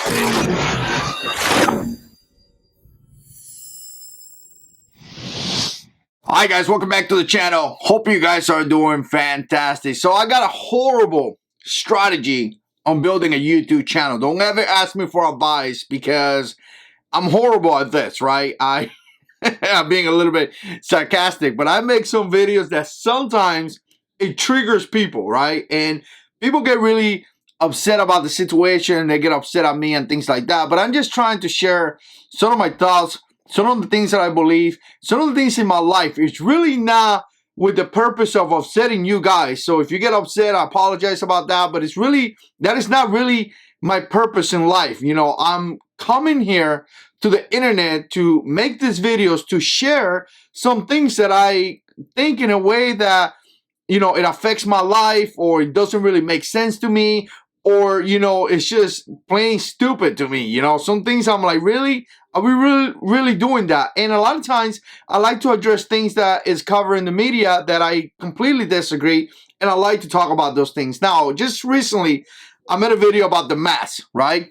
Hi guys, welcome back to the channel. Hope you guys are doing fantastic. So I got a horrible strategy on building a YouTube channel. Don't ever ask me for advice because I'm horrible at this, right? I'm being a little bit sarcastic, but I make some videos that sometimes it triggers people, right? And people get really upset about the situation. They get upset at me and things like that. But I'm just trying to share some of my thoughts, some of the things that I believe, some of the things in my life. It's really not with the purpose of upsetting you guys. So if you get upset, I apologize about that. But it's really, that is not really my purpose in life. You know, I'm coming here to the internet to make these videos to share some things that I think in a way that, you know, it affects my life, or it doesn't really make sense to me, or, you know, it's just plain stupid to me. You know, some things I'm like, really? Are we really doing that? And a lot of times I like to address things that is covered in the media that I completely disagree, and I like to talk about those things. Now, just recently, I made a video about the mask, right?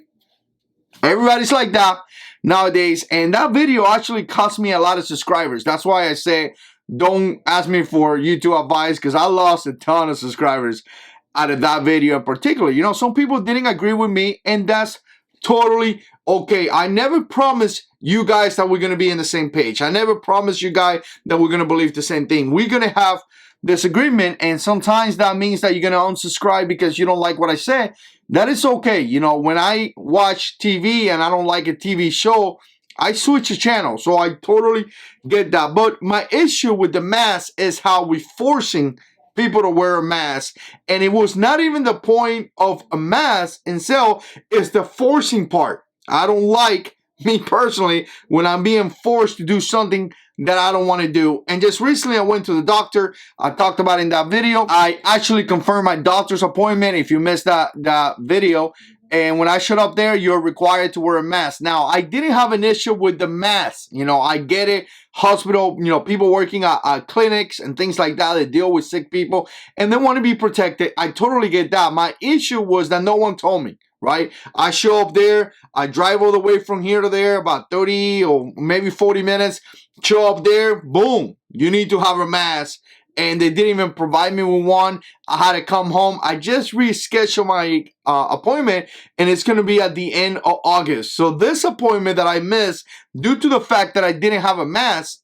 Everybody's like that nowadays, and that video actually cost me a lot of subscribers. That's why I say don't ask me for YouTube advice, because I lost a ton of subscribers out of that video in particular. You know, some people didn't agree with me, and that's totally okay. I never promised you guys that we're going to be in the same page. I never promised you guys that we're going to believe the same thing. We're going to have disagreement, and sometimes that means that you're going to unsubscribe because you don't like what I say. That is okay. You know, when I watch TV and I don't like a TV show, I switch the channel. So I totally get that. But my issue with the mask is how we're forcing people to wear a mask. And it was not even the point of a mask itself, it's the forcing part. I don't like, me personally, when I'm being forced to do something that I don't want to do. And just recently I went to the doctor. I talked about it in that video. I actually confirmed my doctor's appointment. If you missed that video, and when I showed up there, you're required to wear a mask. Now, I didn't have an issue with the mask. You know, I get it. Hospital, you know, people working at clinics and things like that, they deal with sick people and they want to be protected. I totally get that. My issue was that no one told me, right? I show up there. I drive all the way from here to there, about 30 or maybe 40 minutes. Show up there. Boom. You need to have a mask. And they didn't even provide me with one. I had to come home. I just rescheduled my appointment, and it's going to be at the end of August. So this appointment that I missed due to the fact that I didn't have a mask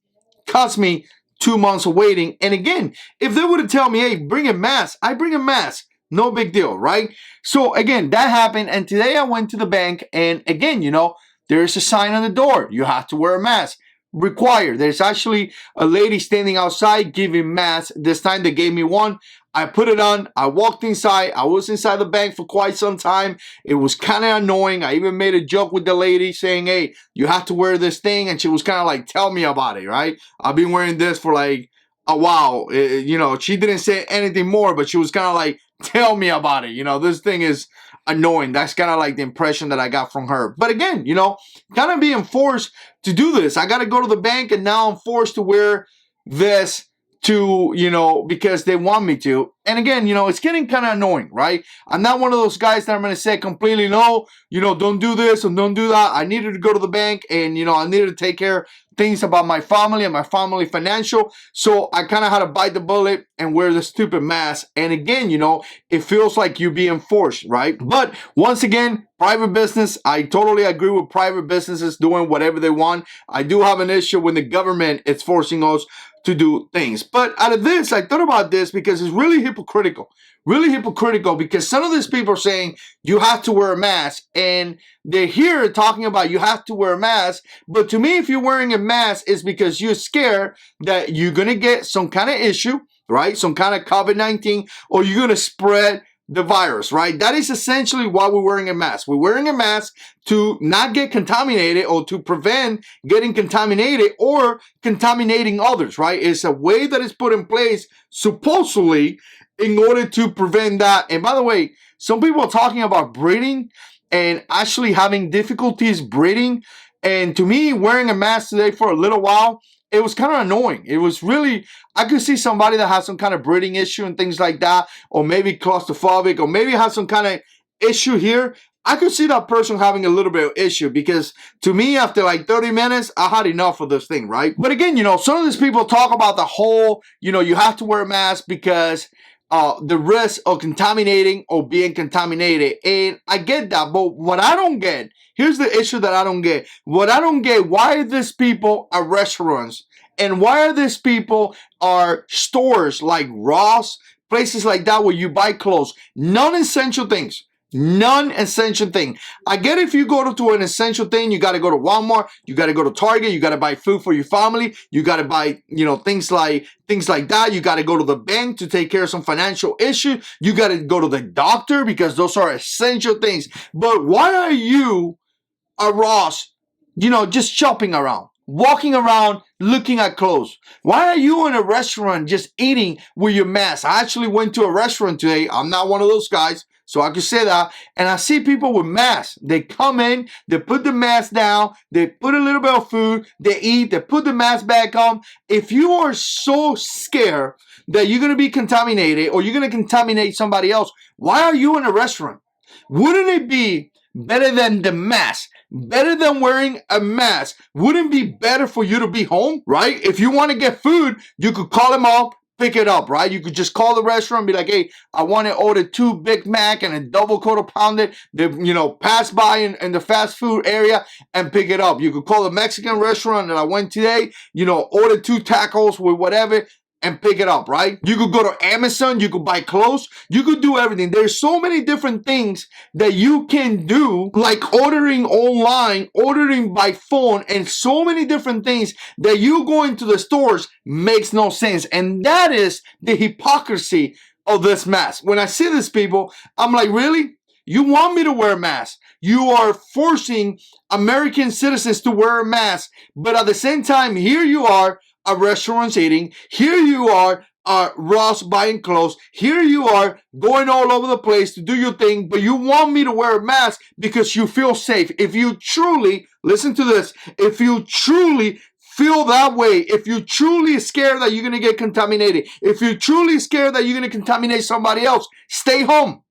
cost me 2 months of waiting. And again, if they would have told me, hey, bring a mask, I bring a mask. No big deal, right? So again, that happened. And today I went to the bank, and again, you know, there's a sign on the door. You have to wear a mask. Required. There's actually a lady standing outside giving masks. This time they gave me one. I put it on. I walked inside. I was inside the bank for quite some time. It was kind of annoying. I even made a joke with the lady saying, hey, you have to wear this thing. And she was kind of like, tell me about it, right? I've been wearing this for like a while. You know, she didn't say anything more, but she was kind of like, tell me about it. You know, this thing is annoying. That's kind of like the impression that I got from her. But again, you know, kind of being forced to do this. I got to go to the bank, and now I'm forced to wear this to, you know, because they want me to. And again, you know, it's getting kind of annoying, right? I'm not one of those guys that I'm going to say completely no, you know, don't do this and don't do that. I needed to go to the bank, and, you know, I needed to take care of things about my family and my family financial. So I kind of had to bite the bullet and wear the stupid mask. And again, you know, it feels like you're being forced, right? But once again, private business, I totally agree with private businesses doing whatever they want. I do have an issue when the government is forcing us to do things. But out of this, I thought about this because it's really hypocritical. Really hypocritical, because some of these people are saying you have to wear a mask, and they're here talking about you have to wear a mask. But to me, if you're wearing a mask, it's because you're scared that you're going to get some kind of issue, right? Some kind of COVID-19, or you're going to spread the virus, right? That is essentially why we're wearing a mask. We're wearing a mask to not get contaminated, or to prevent getting contaminated or contaminating others, right? It's a way that is put in place supposedly in order to prevent that. And by the way, some people are talking about breathing and actually having difficulties breathing. And to me, wearing a mask today for a little while, it was kind of annoying. It was really, I could see somebody that has some kind of breathing issue and things like that, or maybe claustrophobic, or maybe has some kind of issue here. I could see that person having a little bit of issue because to me, after like 30 minutes, I had enough of this thing, right? But again, some of these people talk about the whole, you have to wear a mask because the risk of contaminating or being contaminated. And I get that, but what I don't get, here's the issue that I don't get. What I don't get, why are these people at restaurants? And why are these people are stores like Ross, places like that where you buy clothes, non-essential things? Non-essential thing. I get if you go to an essential thing, you got to go to Walmart, you got to go to Target, you got to buy food for your family, you got to buy, things like that. You got to go to the bank to take care of some financial issue. You got to go to the doctor because those are essential things. But why are you a Ross, just shopping around, walking around, looking at clothes? Why are you in a restaurant just eating with your mask? I actually went to a restaurant today. I'm not one of those guys, so I can say that. And I see people with masks. They come in, they put the mask down, they put a little bit of food, they eat, they put the mask back on. If you are so scared that you're going to be contaminated or you're going to contaminate somebody else, why are you in a restaurant? Wouldn't it be better than the mask? Better than wearing a mask? Wouldn't it be better for you to be home, right? If you want to get food, you could call them up, pick it up, right? You could just call the restaurant and be like, hey, I want to order 2 Big Mac and a double quarter pounder. They, pass by in the fast food area and pick it up. You could call the Mexican restaurant that I went today, order 2 tacos with whatever and pick it up, right? You could go to Amazon, you could buy clothes, you could do everything. There's so many different things that you can do, like ordering online, ordering by phone, and so many different things that you go into the stores makes no sense. And that is the hypocrisy of this mask. When I see these people, I'm like, really? You want me to wear a mask? You are forcing American citizens to wear a mask, but at the same time, here you are, a restaurants eating. Here you are, Ross buying clothes. Here you are going all over the place to do your thing, but you want me to wear a mask because you feel safe. If you truly, listen to this, if you truly feel that way, if you're truly scared that you're going to get contaminated, if you're truly scared that you're going to contaminate somebody else, stay home.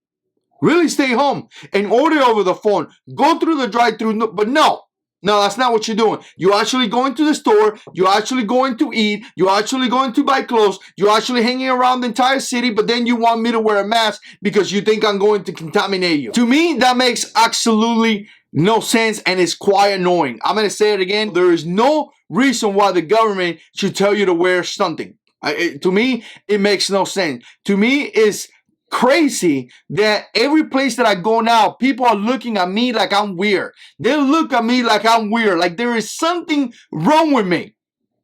Really stay home and order over the phone. Go through the drive-thru, but no. No, that's not what you're doing. You're actually going to the store. You're actually going to eat. You're actually going to buy clothes. You're actually hanging around the entire city, but then you want me to wear a mask because you think I'm going to contaminate you. To me, that makes absolutely no sense and it's quite annoying. I'm going to say it again. There is no reason why the government should tell you to wear something. To me, it makes no sense. To me, it's crazy that every place that I go now, people are looking at me like I'm weird. They look at me like I'm weird, like there is something wrong with me.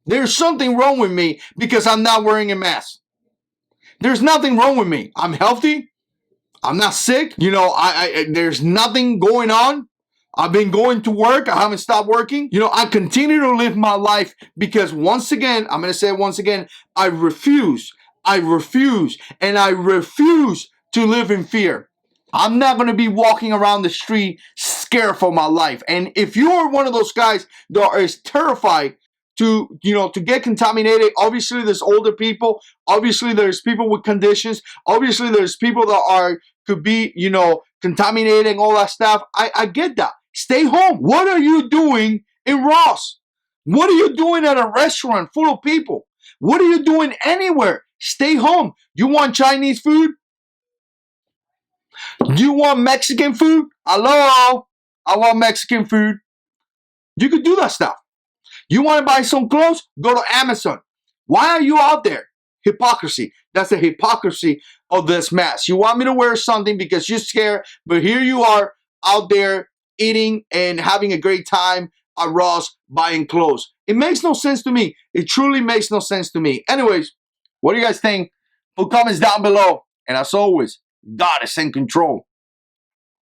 There's something wrong with me because I'm not wearing a mask. There's nothing wrong with me. I'm healthy. I'm not sick. There's nothing going on. I've been going to work. I haven't stopped working. I continue to live my life because once again, I'm going to say it once again, I refuse to live in fear. I'm not going to be walking around the street scared for my life. And if you are one of those guys that is terrified to get contaminated, obviously there's older people, obviously there's people with conditions, obviously there's people that could be, contaminating all that stuff. I get that. Stay home. What are you doing in Ross? What are you doing at a restaurant full of people? What are you doing anywhere? Stay home. You want Chinese food? You want Mexican food? Hello? I want Mexican food. You could do that stuff. You want to buy some clothes? Go to Amazon. Why are you out there? Hypocrisy. That's the hypocrisy of this mask. You want me to wear something because you're scared, but here you are out there eating and having a great time at Ross buying clothes. It makes no sense to me. It truly makes no sense to me. Anyways, what do you guys think? Put comments down below. And as always, God is in control.